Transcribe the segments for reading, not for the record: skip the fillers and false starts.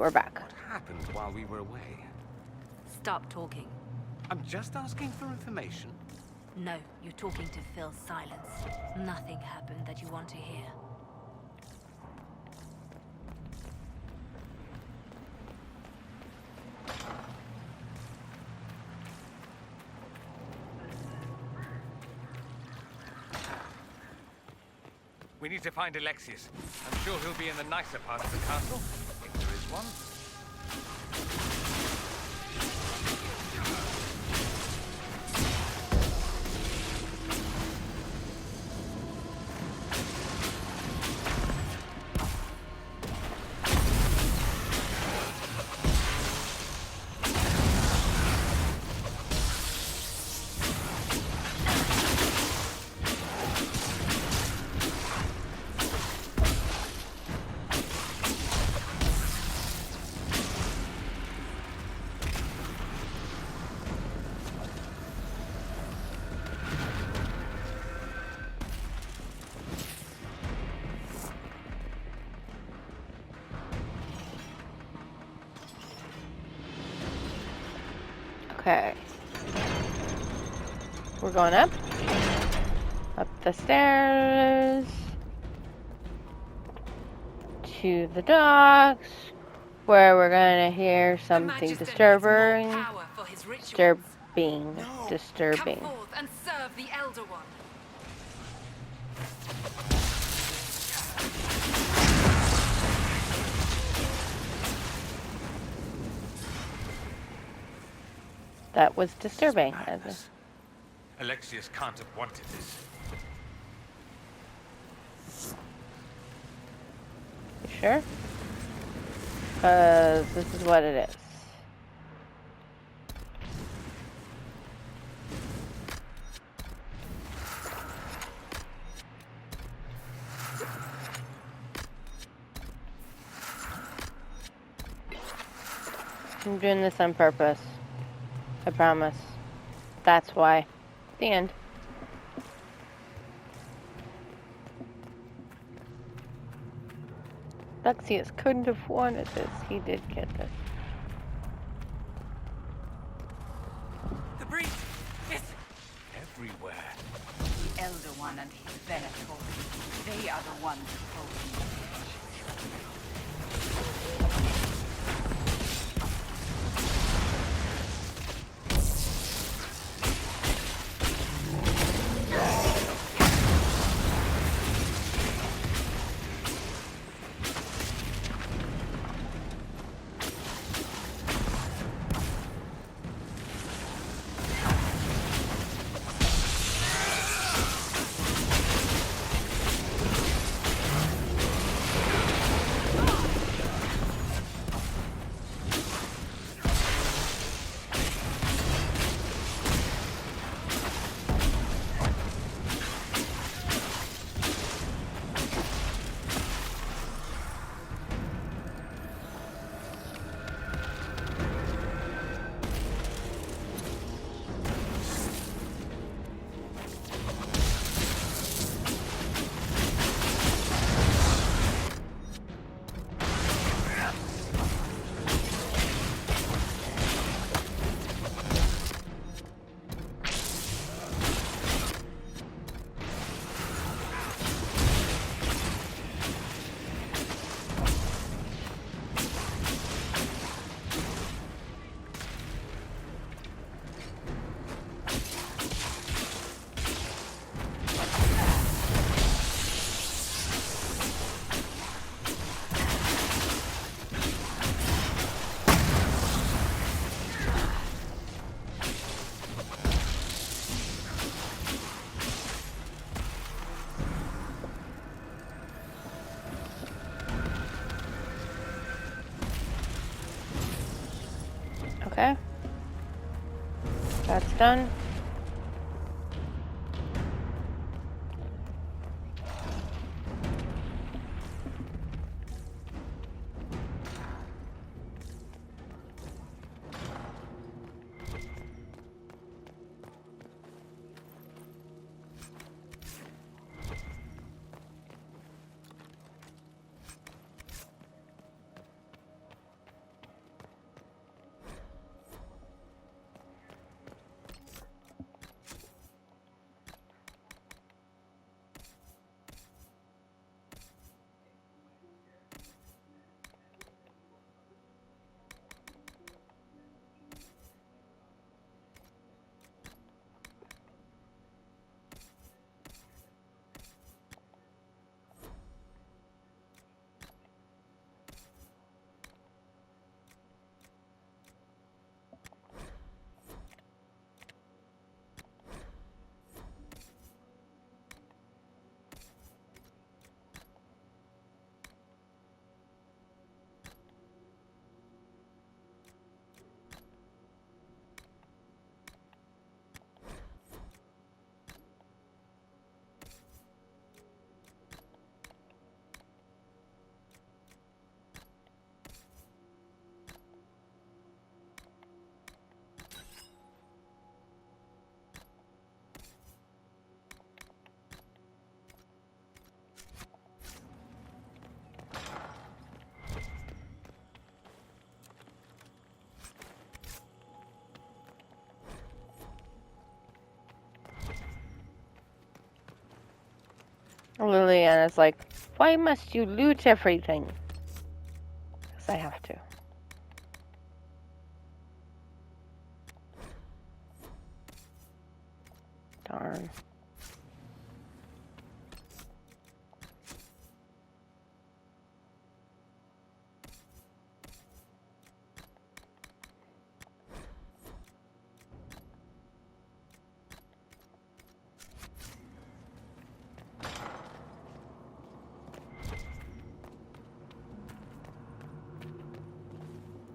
We're back. What happened while we were away? Stop talking. I'm just asking for information. No, you're talking to fill silence. Nothing happened that you want to hear. We need to find Alexius. I'm sure he'll be in the nicer part of the castle, if there is one. Okay. We're going up. Up the stairs. To the docks. Where we're gonna hear something disturbing. Disturbing. Disturbing. Come forth and serve the Elder One. That was disturbing. Alexius can't have wanted this. You sure? Because this is what it is. I'm doing this on purpose. I promise. That's why. The end. Alexius couldn't have wanted this. He did get this. The breach is everywhere. The Elder One and his Venator. They are the ones holding the Okay. That's done. Liliana's like, why must you loot everything? Because I have to. Darn.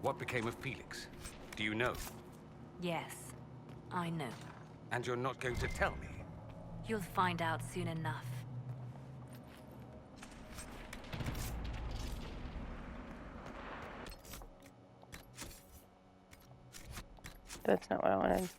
What became of Felix? Do you know? Yes, I know. And you're not going to tell me? You'll find out soon enough. That's not what I wanted.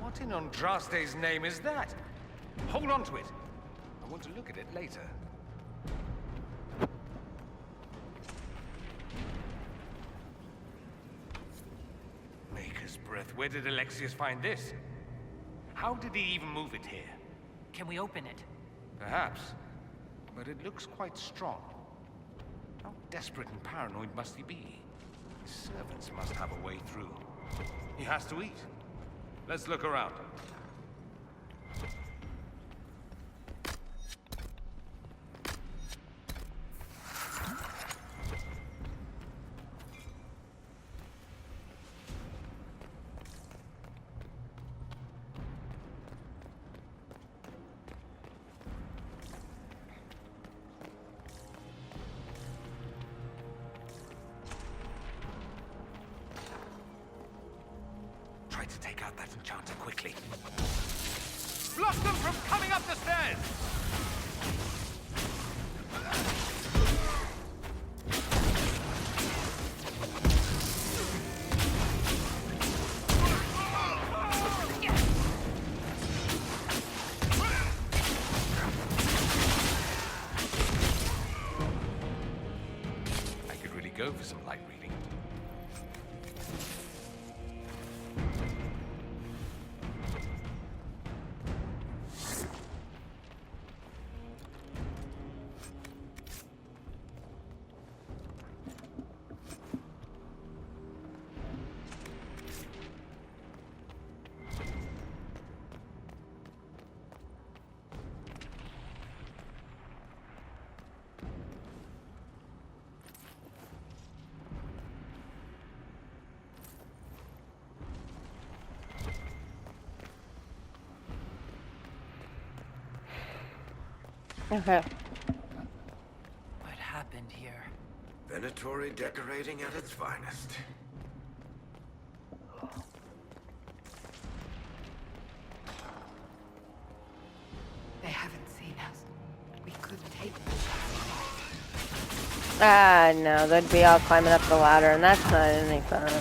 What in Andraste's name is that? Hold on to it. I want to look at it later. Maker's breath. Where did Alexius find this? How did he even move it here? Can we open it? Perhaps. But it looks quite strong. How desperate and paranoid must he be? His servants must have a way through. He has to eat. Let's look around. Try to take out that enchanter quickly. Block them from coming up the stairs! I could really go for some light reading. Okay. What happened here? Venatory decorating at its finest. They haven't seen us. We could take them. Ah, no, they'd be all climbing up the ladder, and that's not any fun.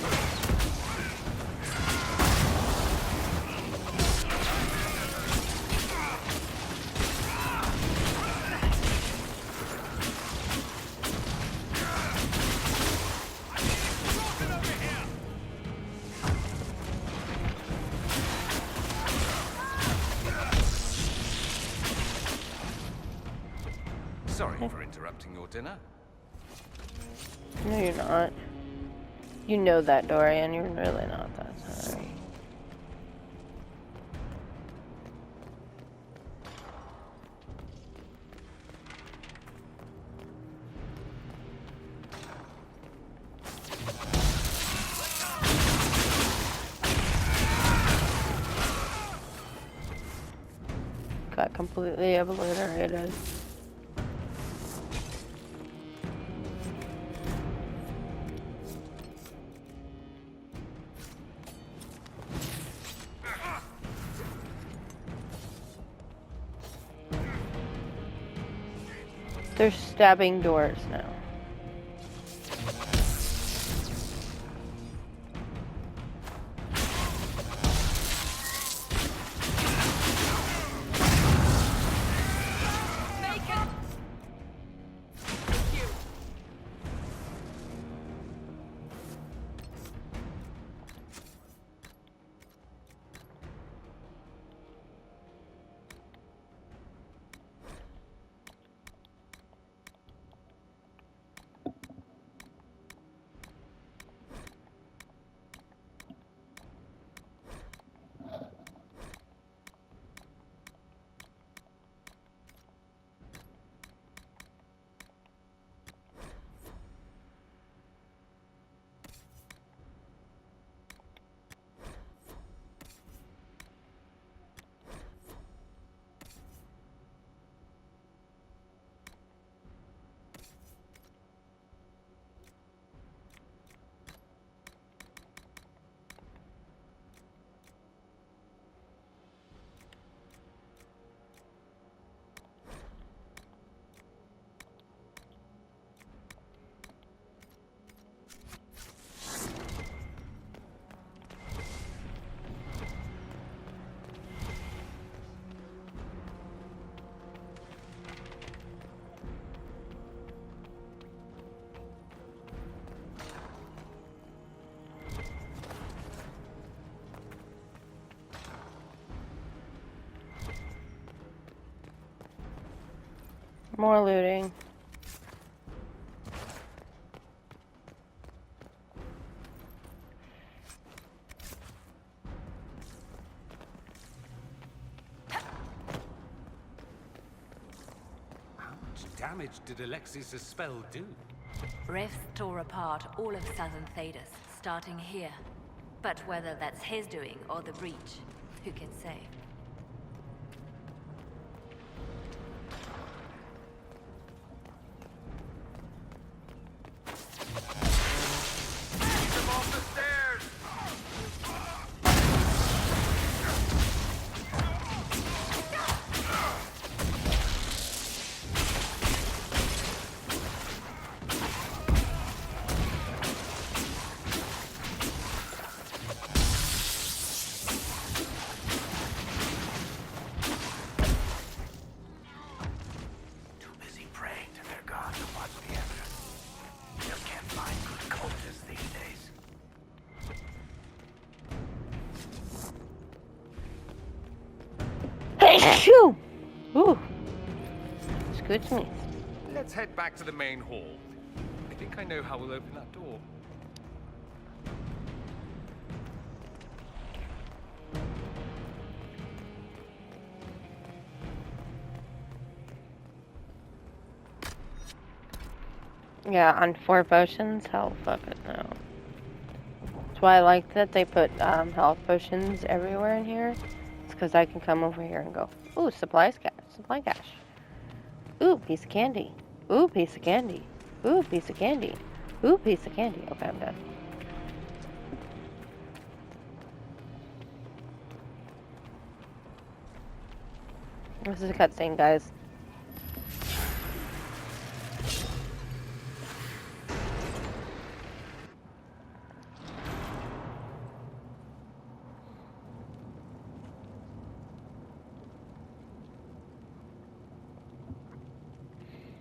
Sorry for interrupting your dinner. No, you're not. You know that, Dorian. You're really not that sorry. Got completely obliterated. They're stabbing doors now. More looting. How much damage did Alexis' spell do? Rifts tore apart all of southern Thedas, starting here. But whether that's his doing or the breach, who can say? Phew! Ooh. Excuse me. Let's head back to the main hall. I think I know how we'll open that door. Yeah, on 4 potions? Hell, fuck it, no. That's why I like that they put health potions everywhere in here. It's because I can come over here and go, ooh, supply cache. Ooh, piece of candy. Ooh, piece of candy. Ooh, piece of candy. Ooh, piece of candy. Okay, I'm done. This is a cutscene, guys.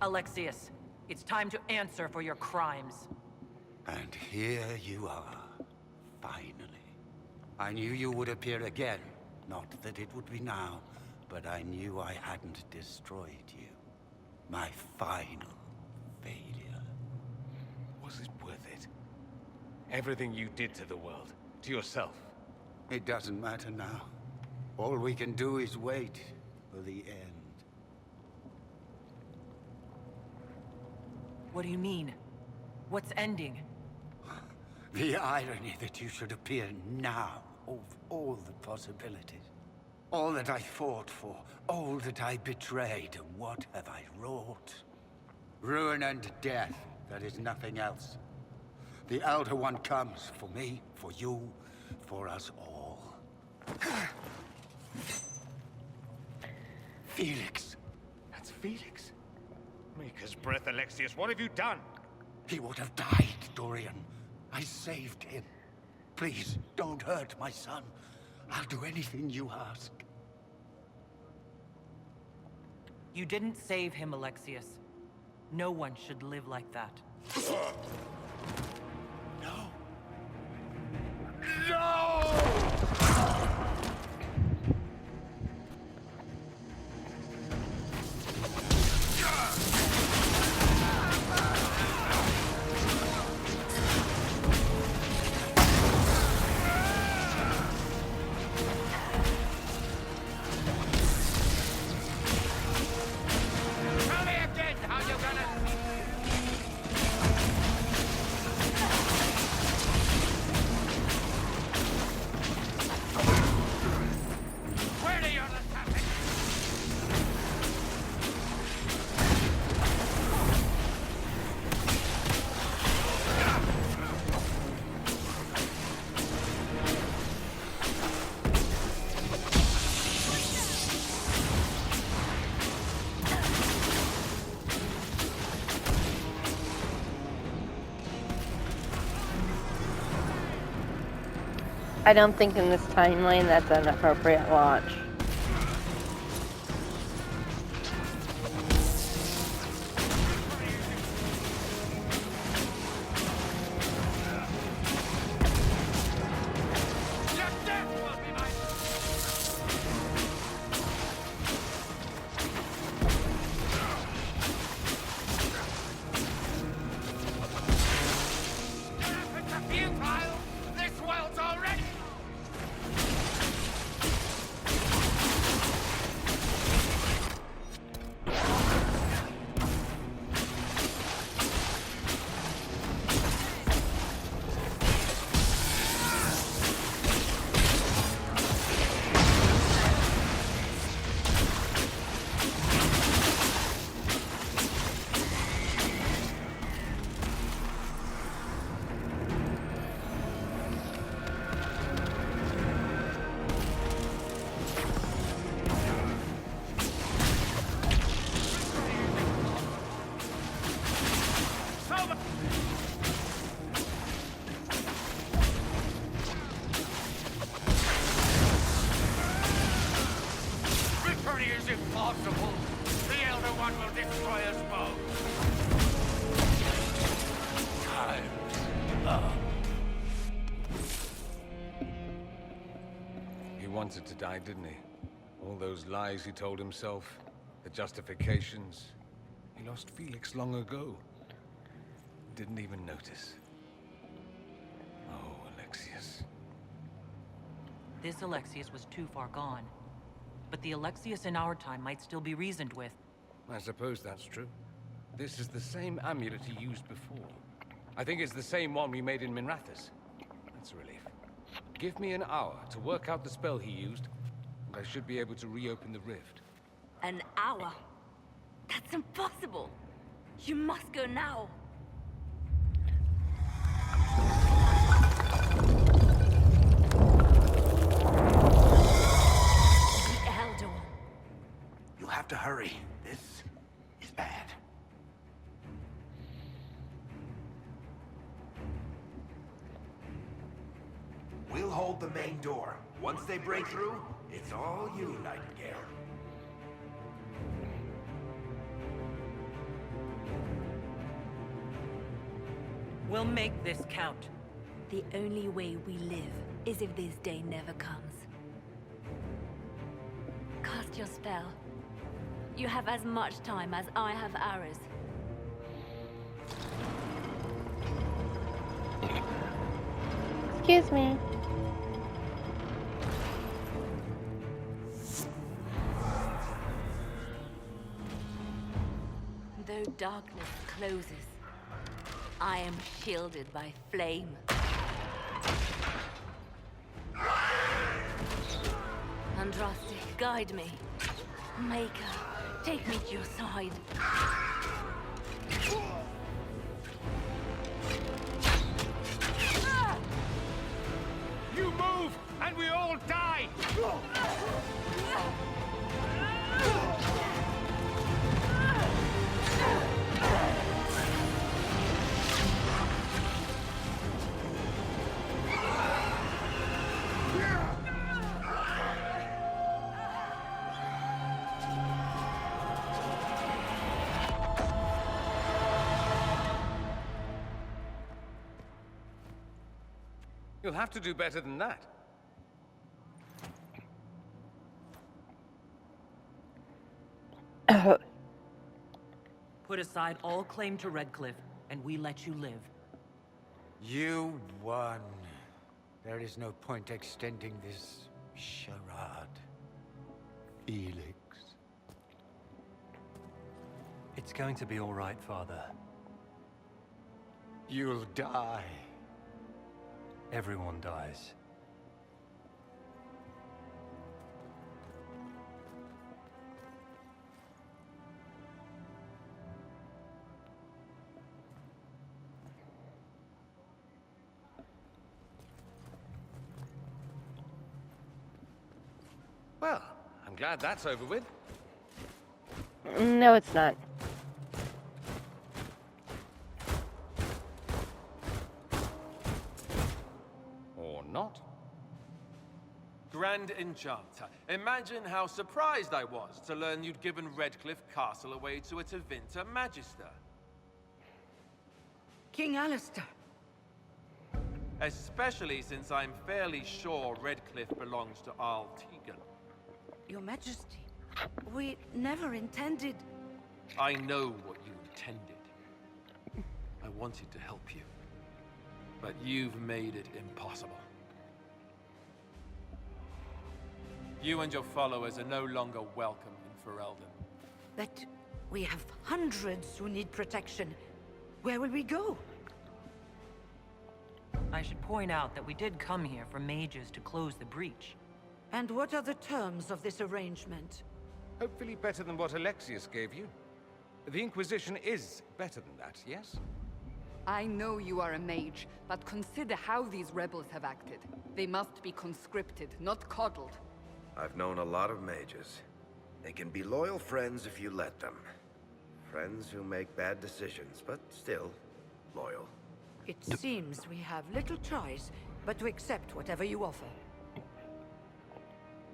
Alexius, it's time to answer for your crimes. And here you are, finally. I knew you would appear again. Not that it would be now, but I knew I hadn't destroyed you. My final failure. Was it worth it? Everything you did to the world, to yourself. It doesn't matter now. All we can do is wait for the end. What do you mean? What's ending? The irony that you should appear now, of all the possibilities. All that I fought for, all that I betrayed, and what have I wrought? Ruin and death, that is nothing else. The Elder One comes for me, for you, for us all. Felix. That's Felix. Maker's breath, Alexius. What have you done? He would have died, Dorian. I saved him. Please, don't hurt my son. I'll do anything you ask. You didn't save him, Alexius. No one should live like that. No. No! Tell me again how you're gonna... Where are your attacks? I don't think in this timeline that's an appropriate launch. Your death will be mine! It's a futile! This world's already... Returning is impossible. The Elder One will destroy us both. Time's up. He wanted to die, didn't he? All those lies he told himself, the justifications. He lost Felix long ago. Didn't even notice. Oh, Alexius. This Alexius was too far gone. But the Alexius in our time might still be reasoned with. I suppose that's true. This is the same amulet he used before. I think it's the same one we made in Minrathous. That's a relief. Give me an hour to work out the spell he used, and I should be able to reopen the rift. An hour? That's impossible! You must go now! The Elder One. You have to hurry. This is bad. We'll hold the main door. Once they break through, it's all you, Nightingale. We'll make this count. The only way we live is if this day never comes. Cast your spell. You have as much time as I have arrows. Excuse me. Though darkness closes, I am shielded by flame. Andraste, guide me. Maker, take me to your side. You move, and we all die! You'll have to do better than that. Put aside all claim to Redcliffe, and we let you live. You won. There is no point extending this charade. Felix. It's going to be all right, Father. You'll die. Everyone dies. Well, I'm glad that's over with. No, it's not. Or not. Grand Enchanter, imagine how surprised I was to learn you'd given Redcliffe Castle away to a Tevinter Magister. King Alistair. Especially since I'm fairly sure Redcliffe belongs to Arl Tegan. Your Majesty, we never intended... I know what you intended. I wanted to help you. But you've made it impossible. You and your followers are no longer welcome in Ferelden. But we have hundreds who need protection. Where will we go? I should point out that we did come here for mages to close the breach. And what are the terms of this arrangement? Hopefully better than what Alexius gave you. The Inquisition is better than that, yes? I know you are a mage, but consider how these rebels have acted. They must be conscripted, not coddled. I've known a lot of mages. They can be loyal friends if you let them. Friends who make bad decisions, but still loyal. It seems we have little choice but to accept whatever you offer.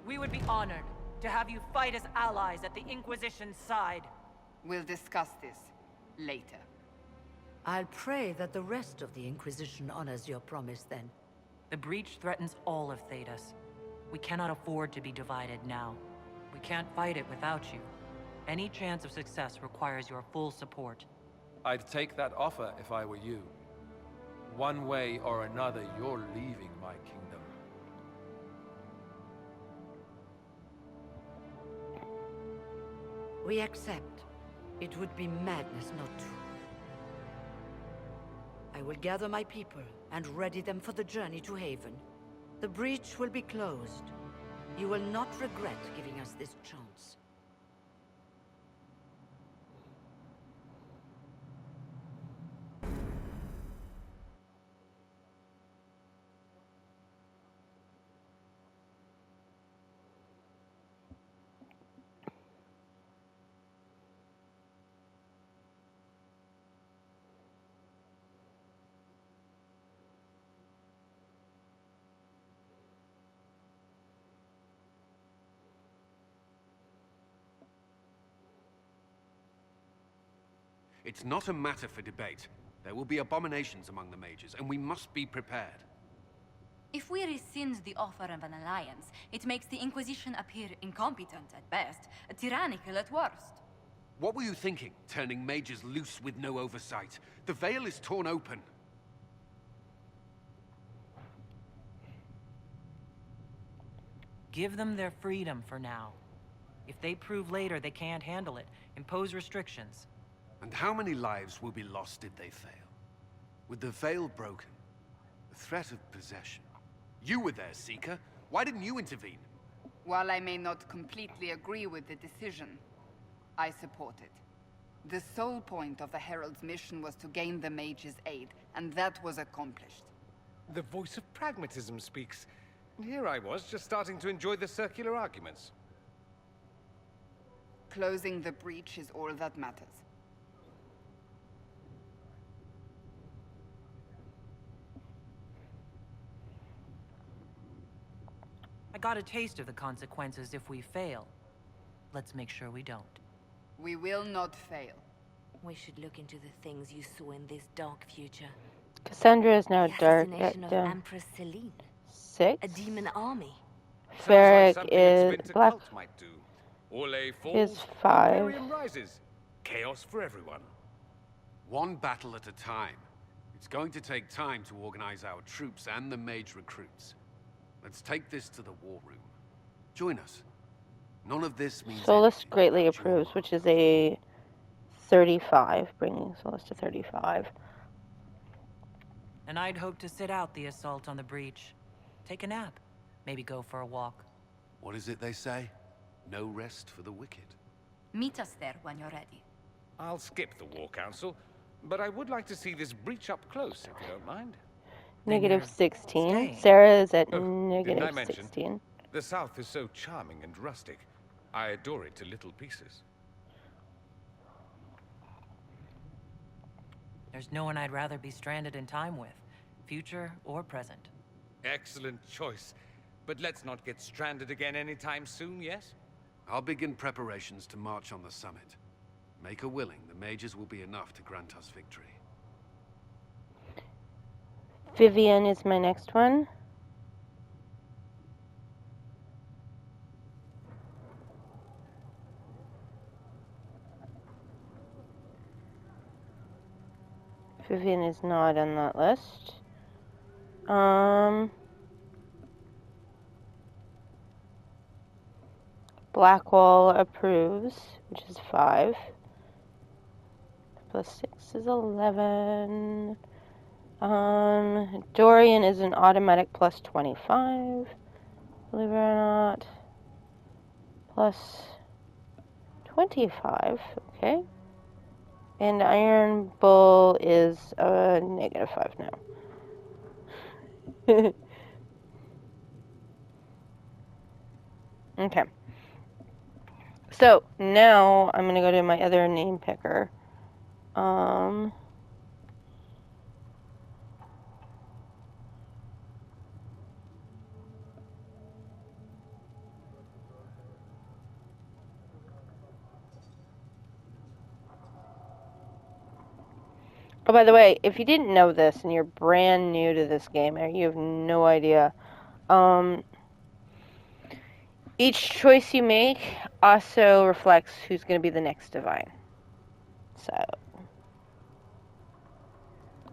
We would be honored to have you fight as allies at the Inquisition's side. We'll discuss this later. I'll pray that the rest of the Inquisition honors your promise then. The breach threatens all of Thedas. We cannot afford to be divided now. We can't fight it without you. Any chance of success requires your full support. I'd take that offer if I were you. One way or another, you're leaving my kingdom. We accept. It would be madness not to. I will gather my people and ready them for the journey to Haven. The breach will be closed. You will not regret giving us this chance. It's not a matter for debate. There will be abominations among the mages, and we must be prepared. If we rescind the offer of an alliance, it makes the Inquisition appear incompetent at best, tyrannical at worst. What were you thinking, turning mages loose with no oversight? The veil is torn open. Give them their freedom for now. If they prove later they can't handle it, impose restrictions. And how many lives will be lost if they fail? With the veil broken, the threat of possession. You were there, Seeker. Why didn't you intervene? While I may not completely agree with the decision, I support it. The sole point of the Herald's mission was to gain the mage's aid, and that was accomplished. The voice of pragmatism speaks. Here I was, just starting to enjoy the circular arguments. Closing the breach is all that matters. I got a taste of the consequences if we fail. Let's make sure we don't. We will not fail. We should look into the things you saw in this dark future. Cassandra is now The dark assassination at of Empress Celine. 6. A demon army. Ferric something is its Winter black. cult might do. Orlais Is falls, 5. Imperium rises. Chaos for everyone. One battle at a time. It's going to take time to organize our troops and the mage recruits. Let's take this to the war room. Join us. None of this means Solus anything greatly without your approves, which is a 35, bringing Solus to 35. And I'd hope to sit out the assault on the breach. Take a nap. Maybe go for a walk. What is it they say? No rest for the wicked. Meet us there when you're ready. I'll skip the War Council, but I would like to see this breach up close, if you don't mind. Negative you're 16. staying. Sarah is at Oh, didn't I negative mention? 16. The South is so charming and rustic. I adore it to little pieces. There's no one I'd rather be stranded in time with, future or present. Excellent choice. But let's not get stranded again anytime soon, yes? I'll begin preparations to march on the summit. Make her willing, the mages will be enough to grant us victory. Vivian is my next one. Vivian is not on that list. Blackwall approves, which is 5. Plus 6 is 11. Dorian is an automatic plus 25. Believe it or not. Plus 25. Okay. And Iron Bull is a negative 5 now. Okay. So, now I'm going to go to my other name picker. Oh, by the way, if you didn't know this and you're brand new to this game or you have no idea, each choice you make also reflects who's going to be the next divine. So,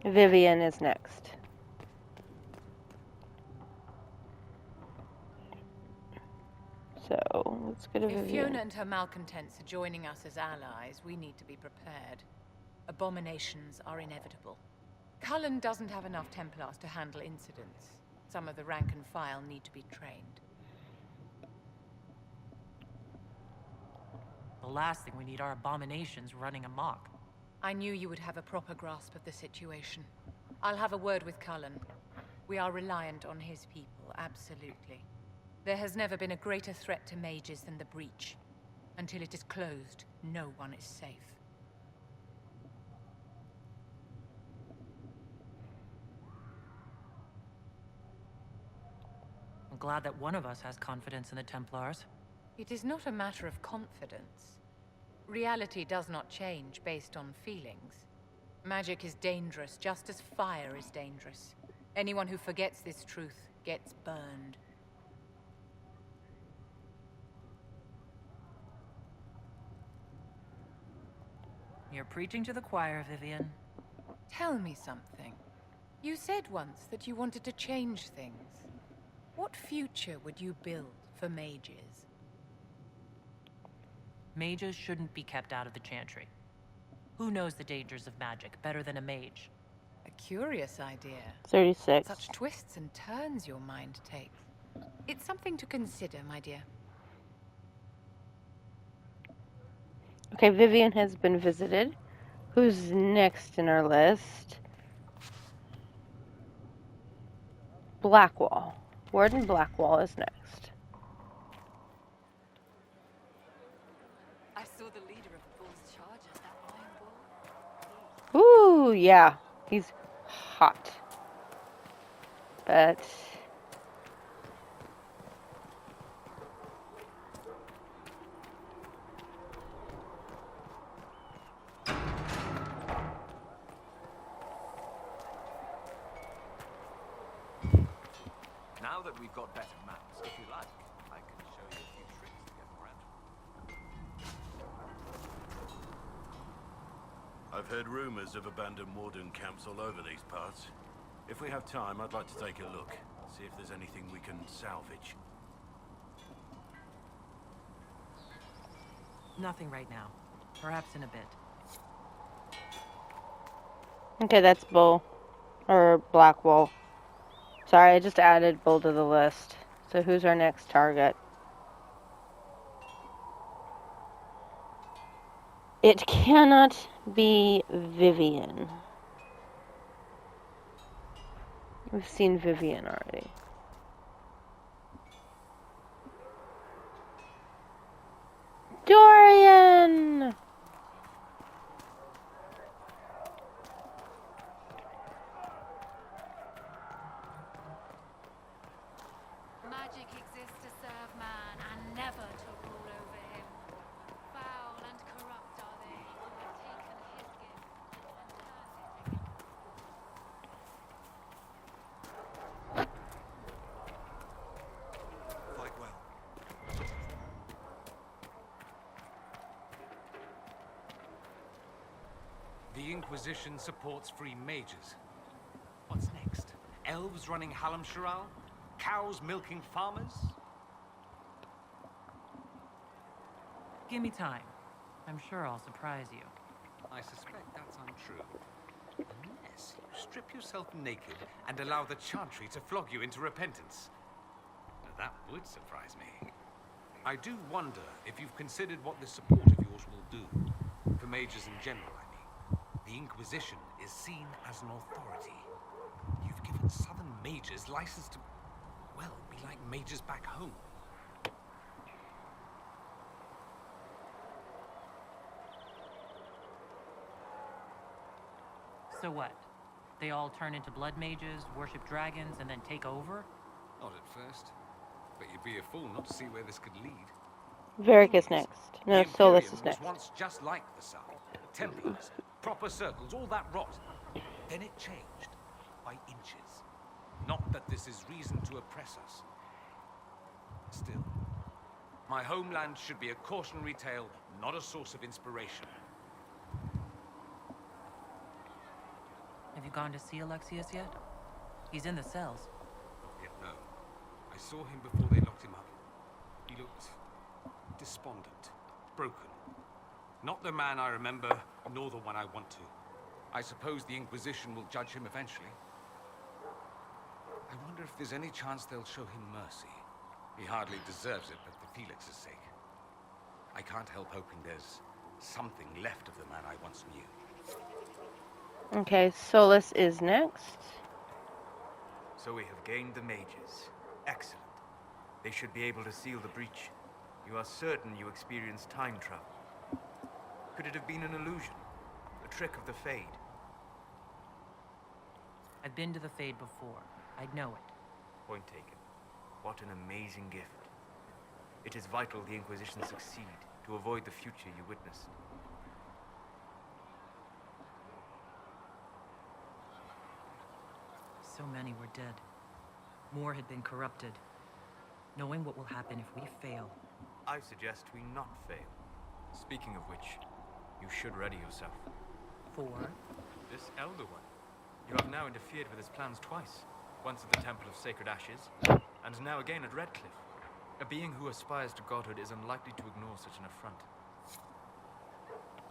Vivian is next. So, let's go to If Vivian. Fiona and her malcontents are joining us as allies, we need to be prepared. Abominations are inevitable. Cullen doesn't have enough Templars to handle incidents. Some of the rank and file need to be trained. The last thing we need are abominations running amok. I knew you would have a proper grasp of the situation. I'll have a word with Cullen. We are reliant on his people, absolutely. There has never been a greater threat to mages than the breach. Until it is closed, no one is safe. I'm glad that one of us has confidence in the Templars. It is not a matter of confidence. Reality does not change based on feelings. Magic is dangerous, just as fire is dangerous. Anyone who forgets this truth gets burned. You're preaching to the choir, Vivian. Tell me something. You said once that you wanted to change things. What future would you build for mages? Mages shouldn't be kept out of the Chantry. Who knows the dangers of magic better than a mage? A curious idea. 36. Such twists and turns your mind takes. It's something to consider, my dear. Okay, Vivian has been visited. Who's next in our list? Blackwall. Warden Blackwall is next. I saw the leader of Bull's charge at that Iron Bull. Ooh, yeah. He's hot. But Now that we've got better maps, if you like, I can show you a few tricks to get more out. I've heard rumors of abandoned warden camps all over these parts. If we have time, I'd like to take a look, see if there's anything we can salvage. Nothing right now. Perhaps in a bit. okay, that's Bull. Or Blackwall. Sorry, I just added Bull to the list. So who's our next target? It cannot be Vivian. We've seen Vivian already. Dorian! Magic exists to serve man and never to rule over him. Foul and corrupt are they who have taken his gift and turned it against. Fight well. The Inquisition supports free mages. What's next? Elves running Halamsharal? Cows milking farmers? Give me time. I'm sure I'll surprise you. I suspect that's untrue. Unless you strip yourself naked and allow the Chantry to flog you into repentance. Now, that would surprise me. I do wonder if you've considered what this support of yours will do. For mages in general, I mean. The Inquisition is seen as an authority. You've given Southern mages license to, well, be like mages back home. So what? They all turn into blood mages, worship dragons, and then take over? Not at first. But you'd be a fool not to see where this could lead. Varric is next. No, The Solus Imperium is next. was once just like the South. Templars, proper circles, all that rot. Then it changed by inches. Not that this is reason to oppress us. Still, my homeland should be a cautionary tale, not a source of inspiration. Have you gone to see Alexius yet? He's in the cells. Not yet, no. I saw him before they locked him up. He looked despondent, broken. Not the man I remember, nor the one I want to. I suppose the Inquisition will judge him eventually. I wonder if there's any chance they'll show him mercy. He hardly deserves it, but for Felix's sake. I can't help hoping there's something left of the man I once knew. Okay, Solus is next. So we have gained the mages. Excellent. They should be able to seal the breach. You are certain you experienced time travel. Could it have been an illusion? A trick of the Fade? I've been to the Fade before. I'd know it. Point taken. What an amazing gift. It is vital the Inquisition succeed. to avoid the future you witnessed. So many were dead. More had been corrupted. Knowing what will happen if we fail. I suggest we not fail. Speaking of which, you should ready yourself. For? This Elder One. You have now interfered with his plans twice. Once at the Temple of Sacred Ashes, and now again at Redcliffe. A being who aspires to godhood is unlikely to ignore such an affront.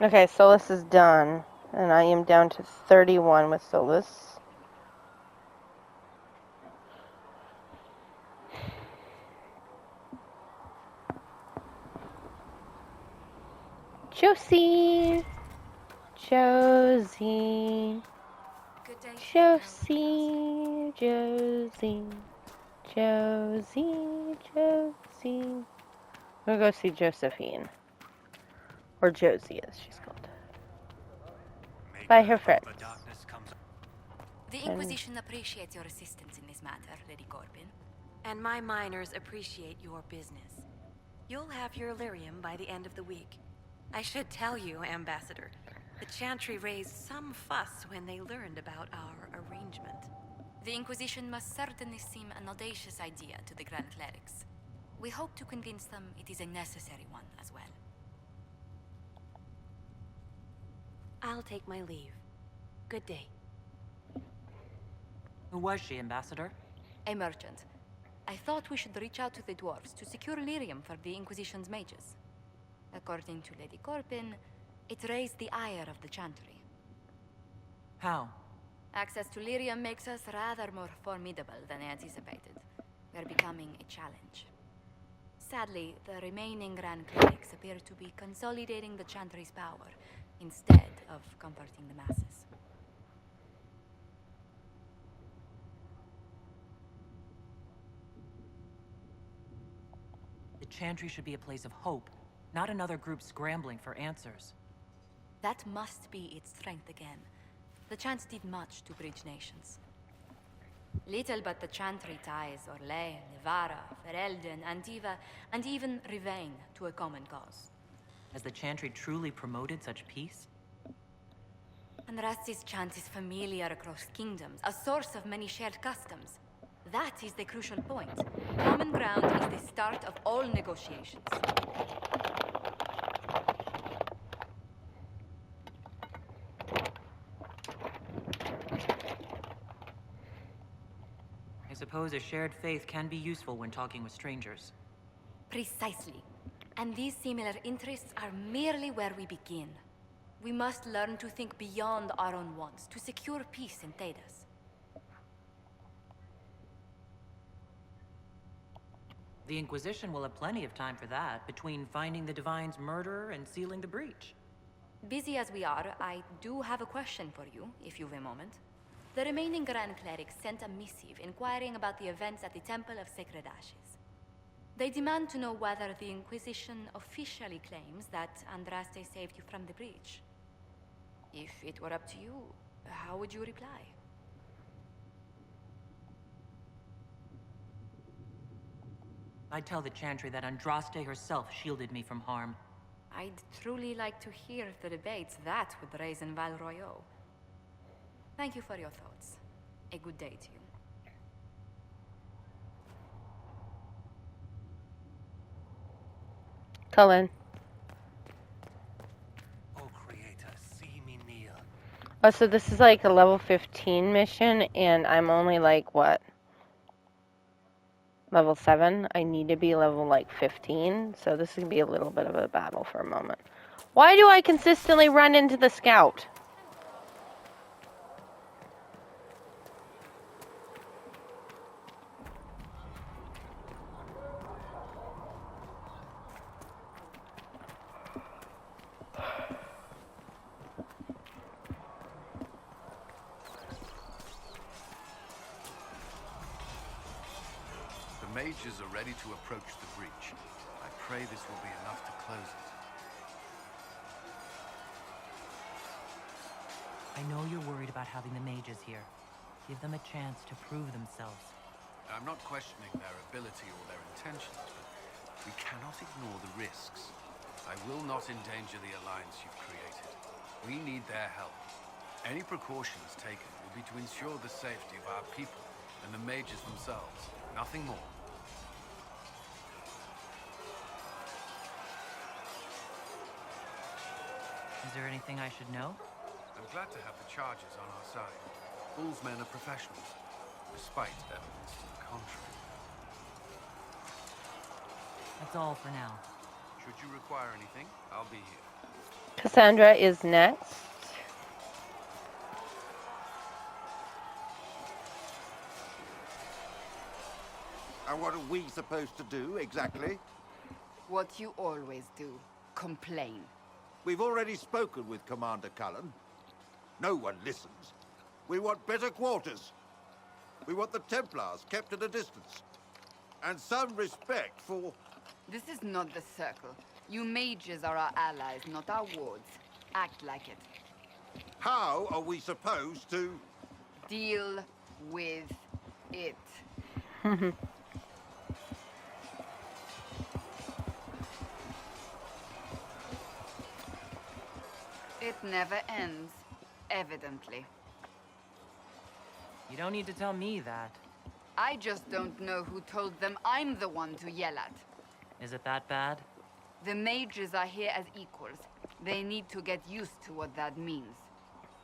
Okay, Solus is done. And I am down to 31 with Solus. Josie! Josie! Josie! Josie! Josie! Josie! I'm gonna go see Josephine. Or Josie, as she's called. By her friends. The Inquisition appreciates your assistance in this matter, Lady Corbin. And my miners appreciate your business. You'll have your Illyrium by the end of the week. I should tell you, Ambassador, the Chantry raised some fuss when they learned about our arrangement. The Inquisition must certainly seem an audacious idea to the Grand Clerics. We hope to convince them it is a necessary one as well. I'll take my leave. Good day. Who was she, Ambassador? A merchant. I thought we should reach out to the dwarves to secure lyrium for the Inquisition's mages. According to Lady Corbin, it raised the ire of the Chantry. How? Access to lyrium makes us rather more formidable than anticipated. We're becoming a challenge. Sadly, the remaining Grand Clerics appear to be consolidating the Chantry's power, instead of comforting the masses. The Chantry should be a place of hope, not another group scrambling for answers. That must be its strength again. The Chants did much to bridge nations. Little but the Chantry ties Orlais, Nevarra, Ferelden, Antiva, and even Rivain to a common cause. Has the Chantry truly promoted such peace? Andraste's chant is familiar across kingdoms, a source of many shared customs. That is the crucial point. Common ground is the start of all negotiations. I suppose a shared faith can be useful when talking with strangers. Precisely. And these similar interests are merely where we begin. We must learn to think beyond our own wants, to secure peace in Thedas. The Inquisition will have plenty of time for that, between finding the Divine's murderer and sealing the breach. Busy as we are, I do have a question for you, if you've a moment. The remaining Grand Clerics sent a missive inquiring about the events at the Temple of Sacred Ashes. They demand to know whether the Inquisition officially claims that Andraste saved you from the breach. If it were up to you, how would you reply? I'd tell the Chantry that Andraste herself shielded me from harm. I'd truly like to hear the debates that would raise in Val Royeaux. Thank you for your thoughts. A good day to you. Cullen. Oh, Creator, see me kneel. Oh, so this is like a level 15 mission, and I'm only like, what? Level 7? I need to be level like 15, so this is going to be a little bit of a battle for a moment. Why do I consistently run into the scout? The mages are ready to approach the breach. I pray this will be enough to close it. I know you're worried about having the mages here. Give them a chance to prove themselves. I'm not questioning their ability or their intentions, but we cannot ignore the risks. I will not endanger the alliance you've created. We need their help. Any precautions taken will be to ensure the safety of our people and the mages themselves. Nothing more. Is there anything I should know? I'm glad to have the charges on our side. Bull's men are professionals, despite evidence to the contrary. That's all for now. Should you require anything, I'll be here. Cassandra is next. And what are we supposed to do, exactly? What you always do. Complain. We've already spoken with Commander Cullen. No one listens. We want better quarters. We want the Templars kept at a distance. And some respect for... This is not the Circle. You mages are our allies, not our wards. Act like it. How are we supposed to... Deal with it. It never ends, evidently. You don't need to tell me that. I just don't know who told them I'm the one to yell at. Is it that bad? The mages are here as equals. They need to get used to what that means.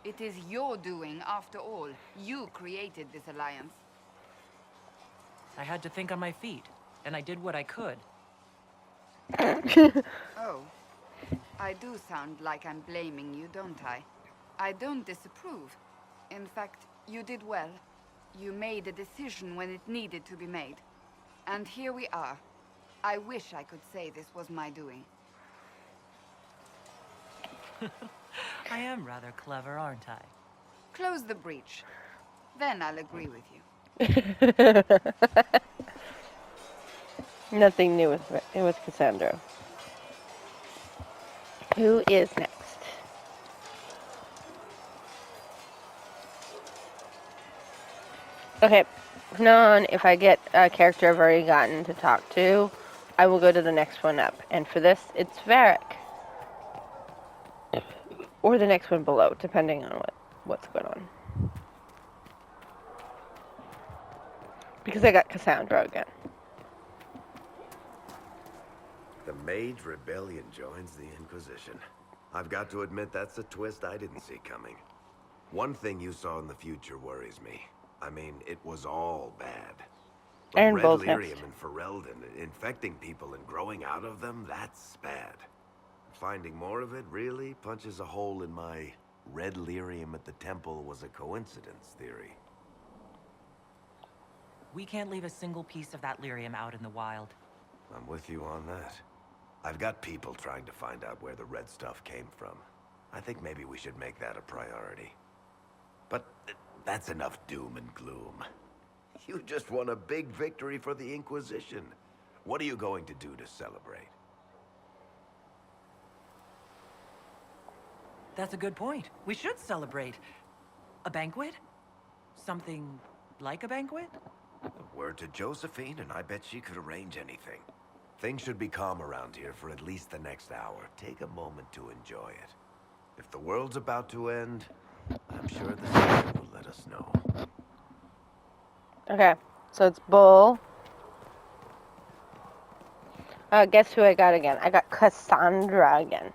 It is your doing, after all. You created this alliance. I had to think on my feet, and I did what I could. Oh. I do sound like I'm blaming you, don't I? I don't disapprove. In fact, you did well. You made a decision when it needed to be made. And here we are. I wish I could say this was my doing. I am rather clever, aren't I? Close the breach. Then I'll agree with you. Nothing new with Cassandra. Who is next? Okay, from now on, if I get a character I've already gotten to talk to, I will go to the next one up. And for this, it's Varric. Or the next one below, depending on what's going on. Because I got Cassandra again. The Mage Rebellion joins the Inquisition. I've got to admit that's a twist I didn't see coming. One thing you saw in the future worries me. I mean, it was all bad. But Iron Red Bull's Lyrium next. and Ferelden, infecting people and growing out of them, that's bad. Finding more of it really punches a hole in my Red Lyrium at the temple was a coincidence theory. We can't leave a single piece of that lyrium out in the wild. I'm with you on that. I've got people trying to find out where the red stuff came from. I think maybe we should make that a priority. But that's enough doom and gloom. You just won a big victory for the Inquisition. What are you going to do to celebrate? That's a good point. We should celebrate. A banquet? Something like a banquet? Word to Josephine, and I bet she could arrange anything. Things should be calm around here for at least the next hour. Take a moment to enjoy it. If the world's about to end, I'm sure the Sister will let us know. Okay, so it's Bull. Guess who I got again? I got Cassandra again.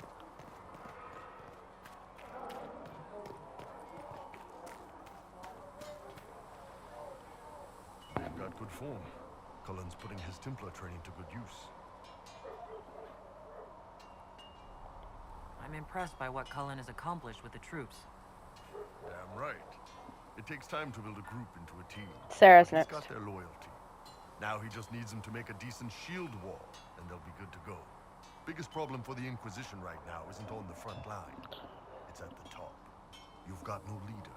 They've got good form. Cullen's putting his Templar training to good use. I'm impressed by what Cullen has accomplished with the troops. Damn right. It takes time to build a group into a team. Sarah's But he's next. got their loyalty. Now he just needs them to make a decent shield wall, and they'll be good to go. Biggest problem for the Inquisition right now isn't on the front line. It's at the top. You've got no leader,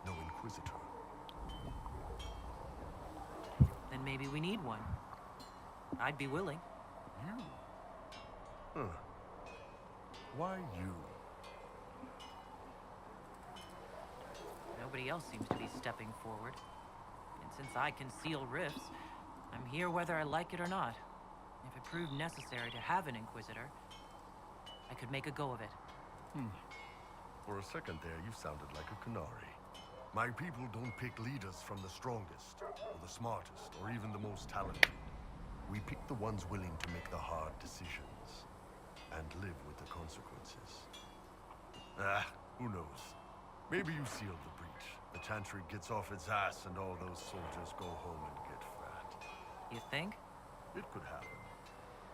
no Inquisitor. Then maybe we need one. I'd be willing. You? Huh. Why you? Nobody else seems to be stepping forward. And since I can seal rifts, I'm here whether I like it or not. If it proved necessary to have an Inquisitor, I could make a go of it. For a second there, you sounded like a canary. My people don't pick leaders from the strongest, or the smartest, or even the most talented. We pick the ones willing to make the hard decisions, and live with the consequences. Who knows? Maybe you sealed the breach. The Chantry gets off its ass, and all those soldiers go home and get fat. You think? It could happen.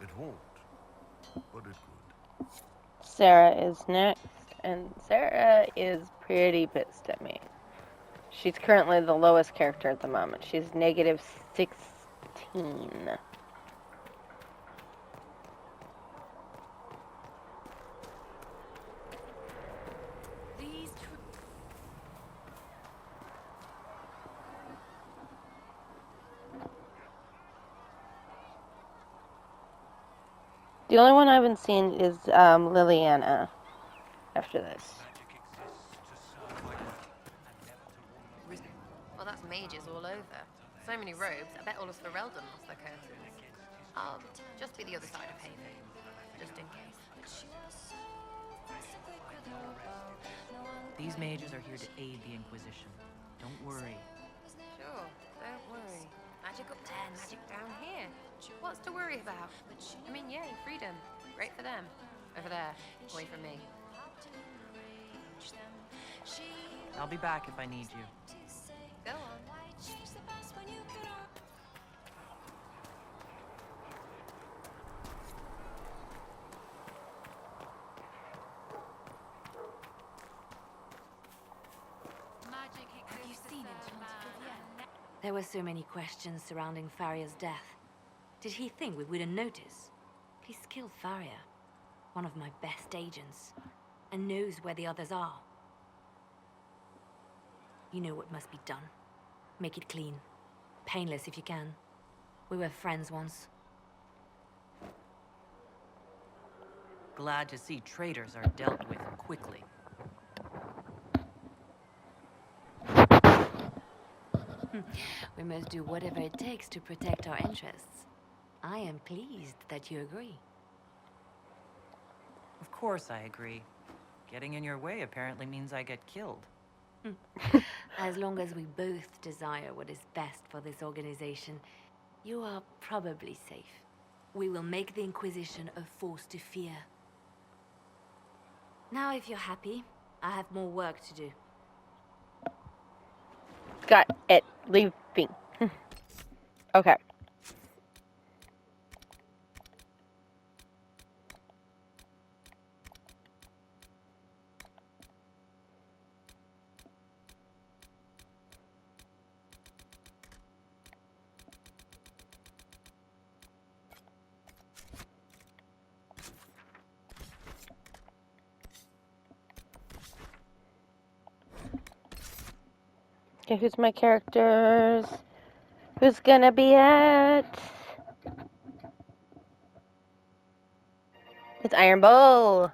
It won't, but it could. Sarah is next, and Sarah is pretty pissed at me. She's currently the lowest character at the moment. She's negative 16. The only one I haven't seen is Liliana after this. Well, that's mages all over. So many robes, I bet all of Ferelden lost their curtains. I'll just be the other side of Haven, just in case. These mages are here to aid the Inquisition. Don't worry. Sure, don't worry. Magic up there, magic down here. What's to worry about? I mean, yay, freedom. Great for them. Over there, away from me. I'll be back if I need you. Go on. Have you seen him, man? There were so many questions surrounding Faria's death. Did he think we wouldn't notice? He's killed Faria, one of my best agents, and knows where the others are. You know what must be done. Make it clean. Painless if you can. We were friends once. Glad to see traitors are dealt with quickly. We must do whatever it takes to protect our interests. I am pleased that you agree. Of course I agree. Getting in your way apparently means I get killed. As long as we both desire what is best for this organization, you are probably safe. We will make the Inquisition a force to fear. Now, if you're happy, I have more work to do. Got it. Leaving. Okay. Okay, who's my characters? Who's gonna be it? It's Iron Bull.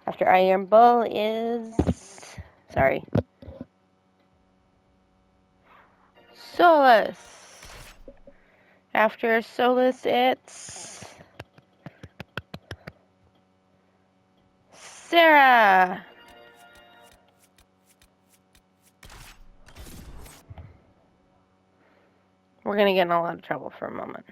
After Iron Bull is... Sorry. Solus. After Solus, it's... Sarah. We're gonna get in a lot of trouble for a moment.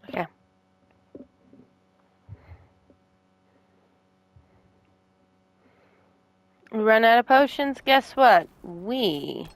Okay. We run out of potions, guess what? We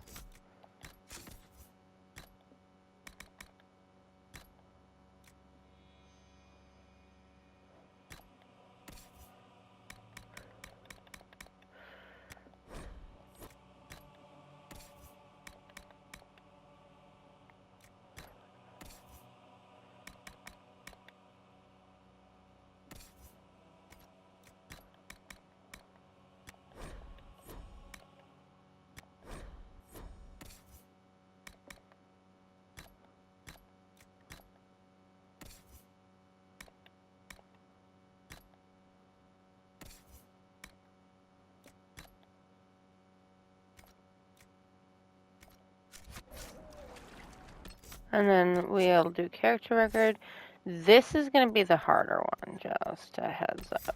And then we'll do character record. This is going to be the harder one, just a heads up.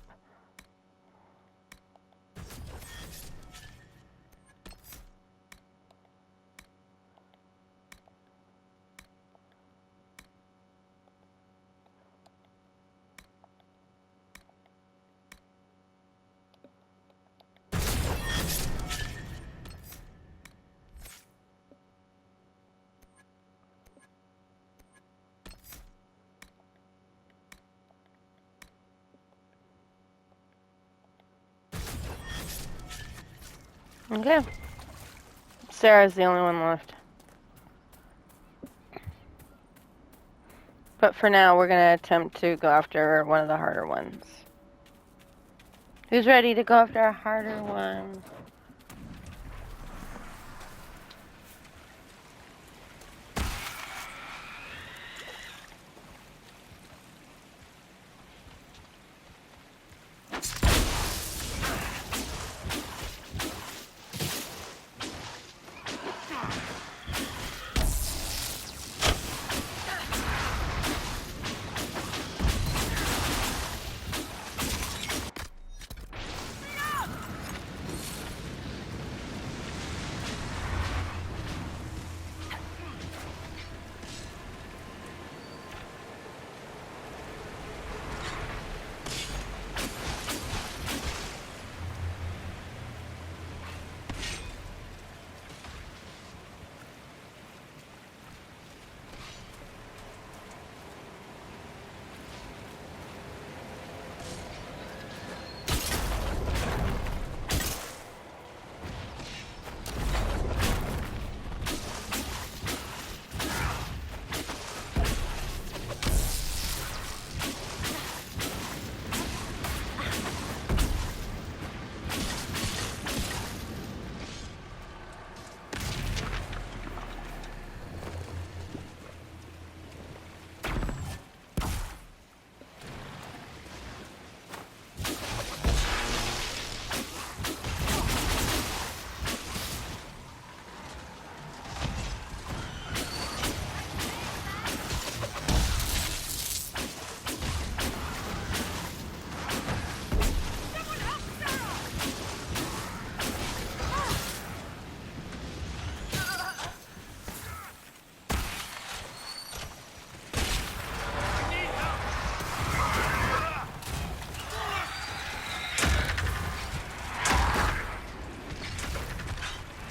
Okay. Sarah's the only one left. But for now, we're going to attempt to go after one of the harder ones. Who's ready to go after a harder one?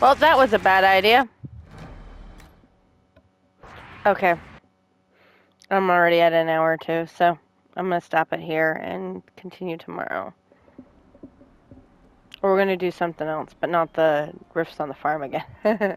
Well, that was a bad idea. Okay. I'm already at an hour or two, so I'm going to stop it here and continue tomorrow. Or we're going to do something else, but not the rifts on the farm again.